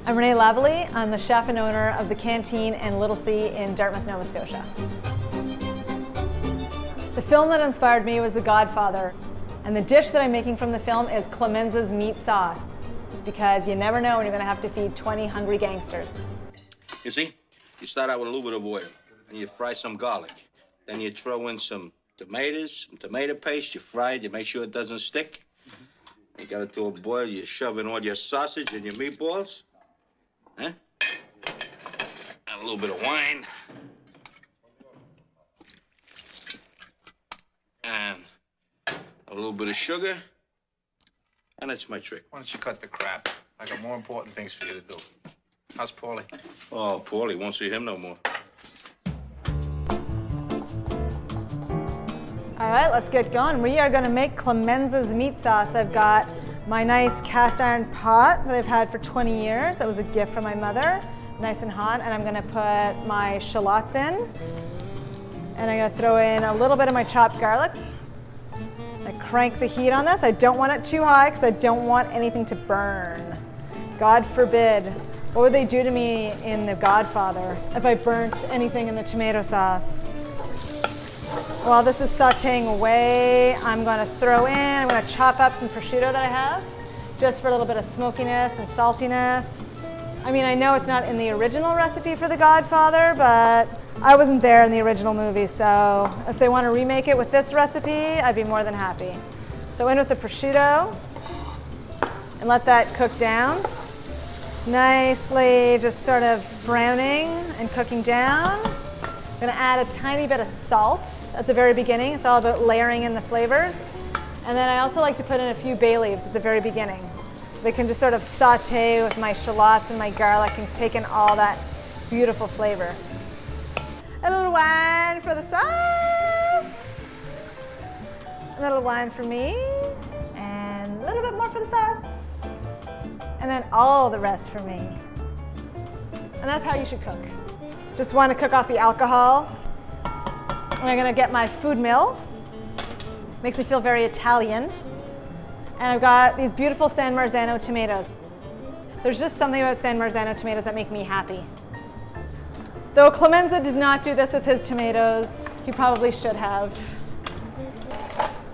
I'm Renée Lavallée. I'm the chef and owner of the Canteen and Little C in Dartmouth, Nova Scotia. The film that inspired me was The Godfather, and the dish that I'm making from the film is Clemenza's meat sauce, because you never know when you're going to have to feed 20 hungry gangsters. You see, you start out with a little bit of oil, and you fry some garlic. Then you throw in some tomatoes, some tomato paste, you fry it, you make sure it doesn't stick. You got it to a boil, you shove in all your sausage and your meatballs. Huh? And a little bit of wine. And a little bit of sugar. And that's my trick. Why don't you cut the crap? I got more important things for you to do. How's Paulie? Oh, Paulie, won't see him no more. All right, let's get going. We are going to make Clemenza's meat sauce. I've got my nice cast iron pot that I've had for 20 years. That was a gift from my mother, nice and hot. And I'm going to put my shallots in. And I'm going to throw in a little bit of my chopped garlic. I crank the heat on this. I don't want it too high because I don't want anything to burn. God forbid. What would they do to me in The Godfather if I burnt anything in the tomato sauce? While this is sauteing away, I'm going to throw in, I'm going to chop up some prosciutto that I have, just for a little bit of smokiness and saltiness. I mean, I know it's not in the original recipe for The Godfather, but I wasn't there in the original movie, so if they want to remake it with this recipe, I'd be more than happy. So in with the prosciutto, and let that cook down. It's nicely just sort of browning and cooking down. I'm going to add a tiny bit of salt at the very beginning. It's all about layering in the flavors. And then I also like to put in a few bay leaves at the very beginning. They can just sort of saute with my shallots and my garlic and take in all that beautiful flavor. A little wine for the sauce. A little wine for me. And a little bit more for the sauce. And then all the rest for me. And that's how you should cook. Just want to cook off the alcohol. And I'm going to get my food mill. Makes me feel very Italian. And I've got these beautiful San Marzano tomatoes. There's just something about San Marzano tomatoes that make me happy. Though Clemenza did not do this with his tomatoes, he probably should have.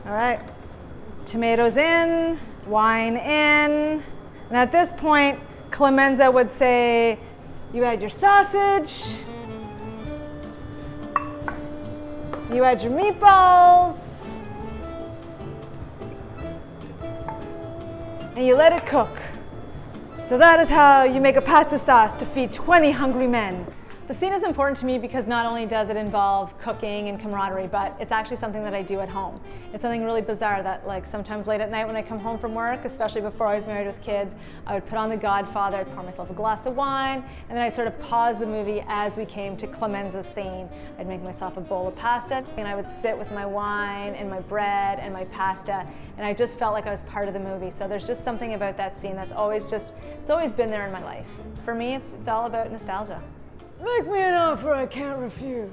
All right, tomatoes in, wine in. And at this point, Clemenza would say, you add your sausage, you add your meatballs, and you let it cook. So that is how you make a pasta sauce to feed 20 hungry men. The scene is important to me because not only does it involve cooking and camaraderie, but it's actually something that I do at home. It's something really bizarre that, like, sometimes late at night when I come home from work, especially before I was married with kids, I would put on The Godfather, I'd pour myself a glass of wine, and then I'd sort of pause the movie as we came to Clemenza's scene. I'd make myself a bowl of pasta, and I would sit with my wine and my bread and my pasta, and I just felt like I was part of the movie. So there's just something about that scene that's always it's always been there in my life. For me, it's all about nostalgia. Make me an offer I can't refuse.